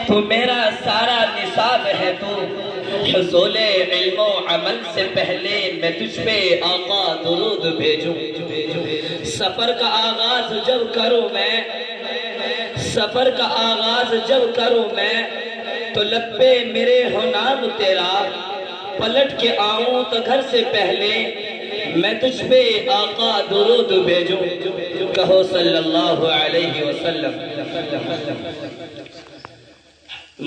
تو میرا سارا نصاب ہے تو حصول علم و عمل سے پہلے میں تجھ پہ آقا درود بھیجوں۔ سفر کا آغاز جب کروں میں، سفر کا آغاز جب کروں میں، تو لب پہ میرے ہو نام تیرا، پلٹ کے آؤں تو گھر سے پہلے میں تجھ پہ آقا درود بھیجوں۔ کہو صلی اللہ علیہ وسلم۔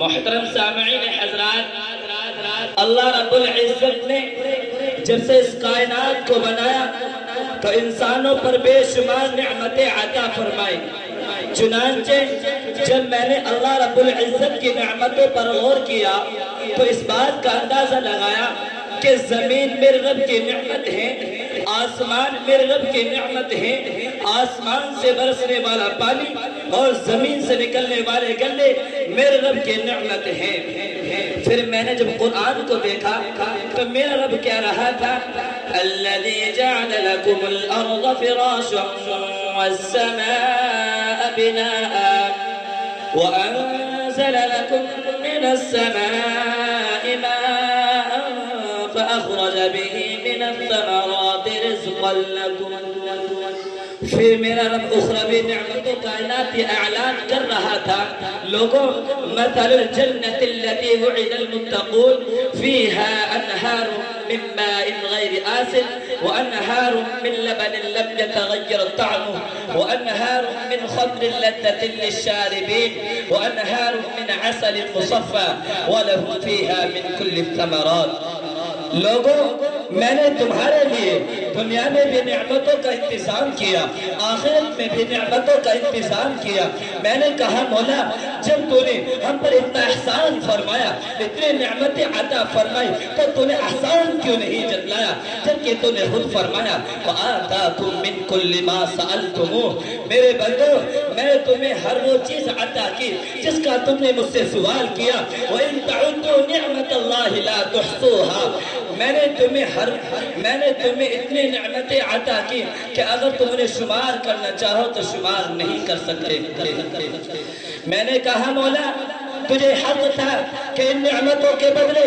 محترم سامعین حضرات، اللہ رب العزت نے جب سے اس کائنات کو بنایا تو انسانوں پر بے شمار نعمتیں عطا فرمائی۔ چنانچہ جب میں نے اللہ رب العزت کی نعمتوں پر غور کیا تو اس بات کا اندازہ لگایا کہ زمین میرے رب کی نعمت ہے، آسمان میرے رب کی نعمت ہے، آسمان سے برسنے والا پانی اور زمین سے نکلنے والے گلے میرے رب کی نعمت ہیں۔ پھر میں نے جب قرآن کو دیکھا تو میرا رب کہہ رہا تھا الَّذِي جَعَلَ لَكُمُ الْأَرْضَ فِرَاشًا وَالسَّمَاءَ بِنَاءً وَأَنزَلَ لَكُم مِّنَ السَّمَاءِ مَاءً فَأَخْرَجَ بِهِ مِنَ الثَّمَرَاتِ رِزْقًا لَكُمْ۔ پھر میرا رب اخروی نعمتوں کائناتی اعلان کر رہا تھا، لوگوں مثل الجنة التي وعد المتقون فيها أنهار من ماء غير آسن وأنهار من لبن لم يتغير طعمه وأنهار من خمر لذة للشاربين وأنهار من عسل مصفى ولهم فيها من كل الثمرات۔ لوگوں میں نے تمہارے لیے دنیا میں بھی نعمتوں کا انتظام کیا، آخرت میں بھی نعمتوں کا انتظام کیا۔ میں نے کہا مولا جب تو نے ہم پر اتنا احسان فرمایا، اتنے نعمتیں عطا فرمائی، تو تو نے احسان کیوں نہیں جتلایا؟ جبکہ تو نے خود فرمایا وَآتَاكُم مِّن كُلِّ مَا سَأَلْتُمُوهُ۔ میرے بندو میں نے تمہیں ہر وہ چیز عطا کی جس کا تم نے مجھ سے سوال کیا۔ وَإِن تَعُدُّوا نِعْمَةَ اللَّهِ لَا تُحْصُوهَا۔ میں نے تمہیں اتنی نعمتیں عطا کی کہ اگر تم نے شمار کرنا چاہو تو شمار نہیں کر سکتے۔ میں نے کہا مولا تجھے حق تھا کہ ان نعمتوں کے بدلے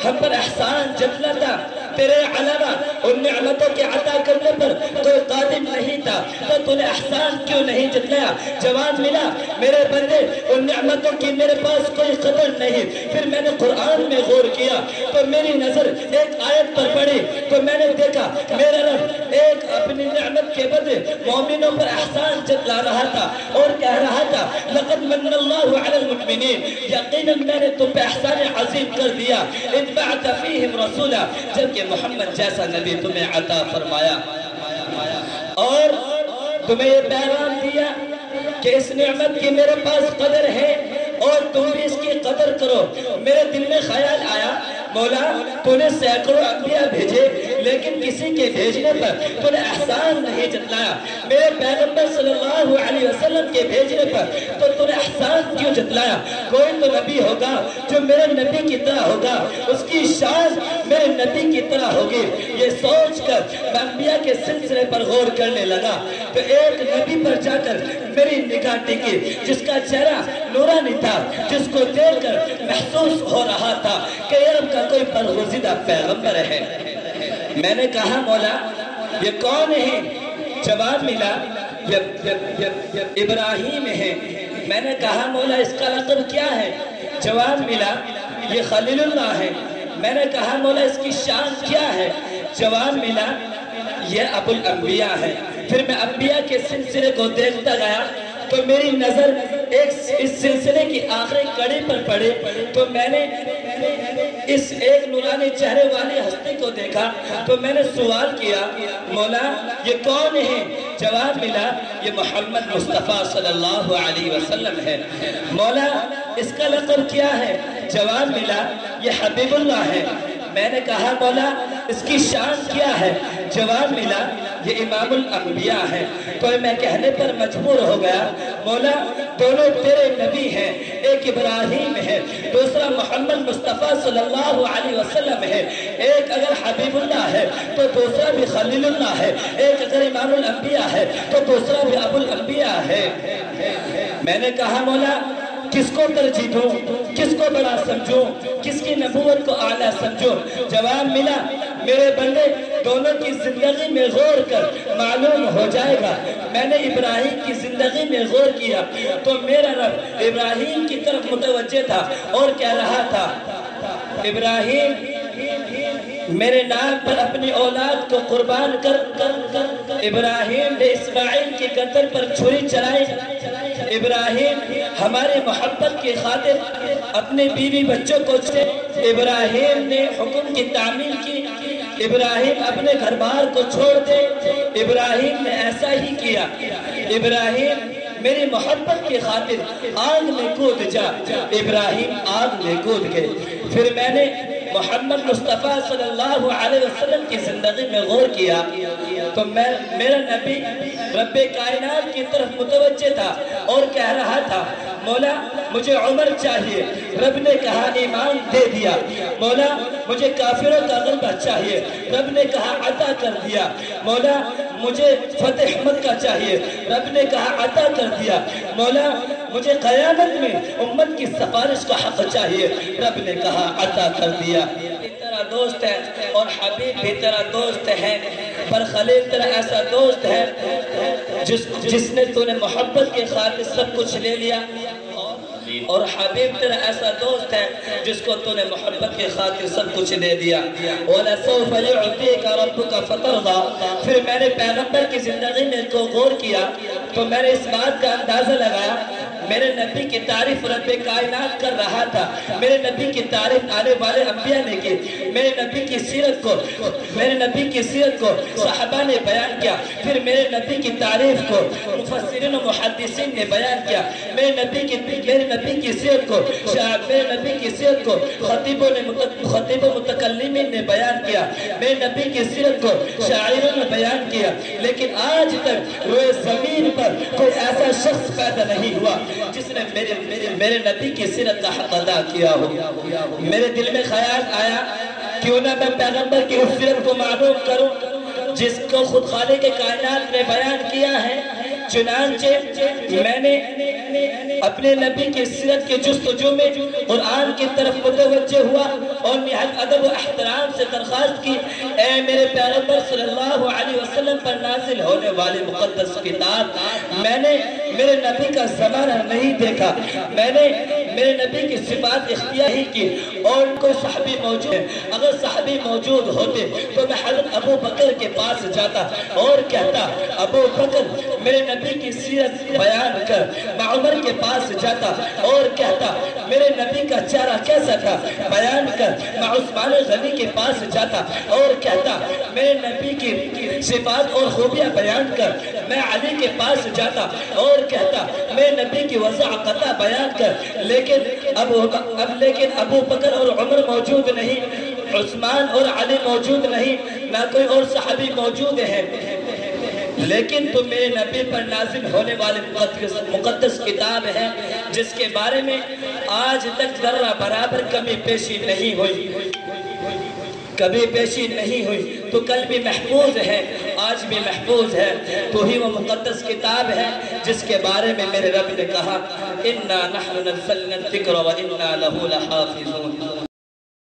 ہم پر احسان جتلاتا، تیرے علاوہ ان نعمتوں کے عطا کرنے پر کوئی قادر نہیں تھا، تو تو نے احسان کیوں نہیں جتلایا؟ جواب ملا میرے بندے ان نعمتوں کی میرے پاس کوئی قدر نہیں۔ پھر میں نے قرآن میں غور کیا تو میری نظر ایک آیت پر پڑی تو میں نے دیکھا میرا رب ایک اپنی نعمت کے بدلے مومنوں پر احسان جتلا رہا تھا اور کہہ رہا تھا لَقَدْ مَنَّ اللَّهُ عَلَى الْمُؤْمِنِينَ، یقیناً میں نے تم پہ احسان عظیم کر دیا اِذْ بَعَثَ فِيهِمْ رَسُولًا، جبکہ محمد جیسا نبی تمہیں عطا فرمایا اور تمہیں یہ پیغام دیا کہ اس نعمت کی میرے پاس قدر ہے اور تم بھی اس کی قدر کرو۔ میرے دل میں خیال آیا مولا تو نے سینکڑوں انبیاء بھیجے لیکن کسی کے بھیجنے پر تو نے احسان نہیں جتلایا، میرے پیغمبر صلی اللہ علیہ وسلم کے بھیجنے پر تو نے احسان کیوں جتلایا؟ کوئی تو نبی ہوگا جو میرے نبی کی طرح ہوگا، اس کی شان میرے نبی کی طرح ہوگی۔ یہ سوچ کر میں انبیاء کے سلسلے پر غور کرنے لگا تو ایک نبی پر جا کر میری نگاہ ٹکی جس کا چہرہ نورانی تھا، جس کو دیکھ کر محسوس ہو رہا تھا کہ یہ رب کا کوئی برگزیدہ پیغمبر ہے۔ میں نے کہا مولا یہ کون ہے؟ جواب ملا یہ ابراہیم ہے۔ میں نے کہا مولا اس کا لقب کیا ہے؟ جواب ملا یہ خلیل اللہ ہے۔ میں نے کہا مولا اس کی شان کیا ہے؟ جواب ملا یہ ابو الانبیاء ہے۔ پھر میں انبیاء کے سلسلے کو دیکھتا گیا تو میری نظر اس سلسلے کی آخری کڑی پر پڑی تو میں نے اس ایک نورانی چہرے والی ہستی کو دیکھا تو میں نے سوال کیا مولا یہ کون ہے؟ جواب ملا یہ محمد مصطفیٰ صلی اللہ علیہ وسلم ہے۔ مولا اس کا لقب کیا ہے؟ جواب ملا یہ حبیب اللہ ہے۔ میں نے کہا مولا اس کی شان کیا ہے؟ جواب ملا یہ امام الانبیاء ہے۔ تو میں کہنے پر مجبور ہو گیا مولا دونوں تیرے نبی ہیں، ایک ابراہیم ہے دوسرا محمد مصطفیٰ صلی اللہ علیہ وسلم ہے، ایک اگر حبیب اللہ ہے تو دوسرا بھی خلیل اللہ ہے، ایک اگر امام الانبیاء ہے تو دوسرا بھی ابو الانبیاء ہے۔ میں نے کہا مولا کس کو ترجیح دوں، کس کو بڑا سمجھوں، کس کی نبوت کو اعلیٰ سمجھوں؟ جواب ملا میرے بندے دونوں کی زندگی میں غور کر معلوم ہو جائے گا۔ میں نے ابراہیم کی زندگی میں غور کیا تو میرا رب ابراہیم کی طرف متوجہ تھا اور کہہ رہا تھا ابراہیم میرے نام پر اپنی اولاد کو قربان کر۔ ابراہیم نے اسماعیل کی گردن پر چھری چلائی۔ ابراہیم ہماری محبت کی خاطر اپنے بیوی بچوں کو چھوڑے۔ ابراہیم نے حکم کی تعمیل کی۔ ابراہیم اپنے گھر بار کو چھوڑ دے۔ ابراہیم نے ایسا ہی کیا۔ ابراہیم میری محبت کی خاطر آگ میں کود جا۔ ابراہیم آگ میں کود گئے۔ پھر میں نے محمد مصطفیٰ صلی اللہ علیہ وسلم کی زندگی میں غور کیا تو میرا نبی رب کائنات کی طرف متوجہ تھا اور کہہ رہا تھا مولا مجھے عمر چاہیے۔ رب نے کہا ایمان دے دیا۔ مولا مجھے کافروں کا غلبہ چاہیے۔ رب نے کہا عطا کر دیا۔ مولا مجھے فتح مکہ چاہیے۔ رب نے کہا عطا کر دیا۔ مولا مجھے قیامت میں امت کی سفارش کا حق چاہیے۔ رب نے کہا عطا کر دیا۔ تیرا دوست ہے اور حبیب بھی تیرا دوست ہے، پر خلیل تیرا ایسا دوست ہے جس نے تو نے محبت کی خاطر سب کچھ لے لیا، اور حبیب تیرا ایسا دوست ہے جس کو تو نے محبت کی خاطر سب کچھ دے دیا۔ وَلَسَوْفَ يُعْطِيكَ رَبُّكَ فَتَرْضَىٰ۔ پھر میں نے پیغمبر کی زندگی میں کو غور کیا تو میں نے اس بات کا اندازہ لگایا میرے نبی کی تعریف رب کائنات کر رہا تھا، میرے نبی کی تعریف آنے والے انبیاء نے کی، میرے نبی کی سیرت کو صحابہ نے بیان کیا، پھر میرے نبی کی تعریف کو مفسرین و محدثین نے بیان کیا، میرے نبی کی سیرت کو خطیب و متکلمین نے بیان کیا، میرے نبی کی سیرت کو شاعروں نے بیان کیا، لیکن آج تک روئے زمین پر کوئی ایسا شخص پیدا نہیں ہوا جس نے میرے نبی کی سیرت کا حق ادا کیا ہو۔ میرے دل میں خیال آیا کیوں نہ میں پیغمبر کی اس سیرت کو معلوم کروں جس کو خود خالق کائنات نے بیان کیا ہے۔ چنانچہ میں نے اپنے نبی کی سیرت کے جستجو میں قرآن کی طرف متوجہ ہوا اور نہایت ادب و احترام سے درخواست کی اے میرے پیغمبر صلی اللہ علیہ وسلم پر نازل ہونے والے مقدس کتاب، میں نے میرے نبی کا زمانہ نہیں دیکھا، میں نے میرے نبی کی صفات اختیار ہی کی اور کوئی صحابی موجود ہے، اگر صحابی موجود ہوتے تو میں حضرت ابو بکر کے پاس جاتا اور کہتا ابو بکر میرے نبی کی سیرت بیان کر۔ میں عمر کے پاس جاتا اور کہتا میرے نبی کا چہرہ کیسا تھا بیان کر۔ میں عثمان غنی کے پاس جاتا اور کہتا میرے نبی کی صفات اور خوبیاں بیان کر۔ میں علی کے پاس جاتا اور کہتا میرے نبی کی وضاحت بیان کر، لیکن ابو بکر اور عمر موجود نہیں، عثمان اور علی موجود نہیں، نہ کوئی اور صحابی موجود ہے، لیکن تو میرے نبی پر نازل ہونے والے مقدس کتاب ہے جس کے بارے میں آج تک ذرہ برابر کمی پیشی نہیں ہوئی، تو کل بھی محفوظ ہے، آج بھی محفوظ ہے، تو ہی وہ مقدس کتاب ہے جس کے بارے میں میرے رب نے کہا اِنَّا نَحْنُ نَزَّلْنَا الذِّكْرَ وَإِنَّا لَهُ لَحَافِظُونَ۔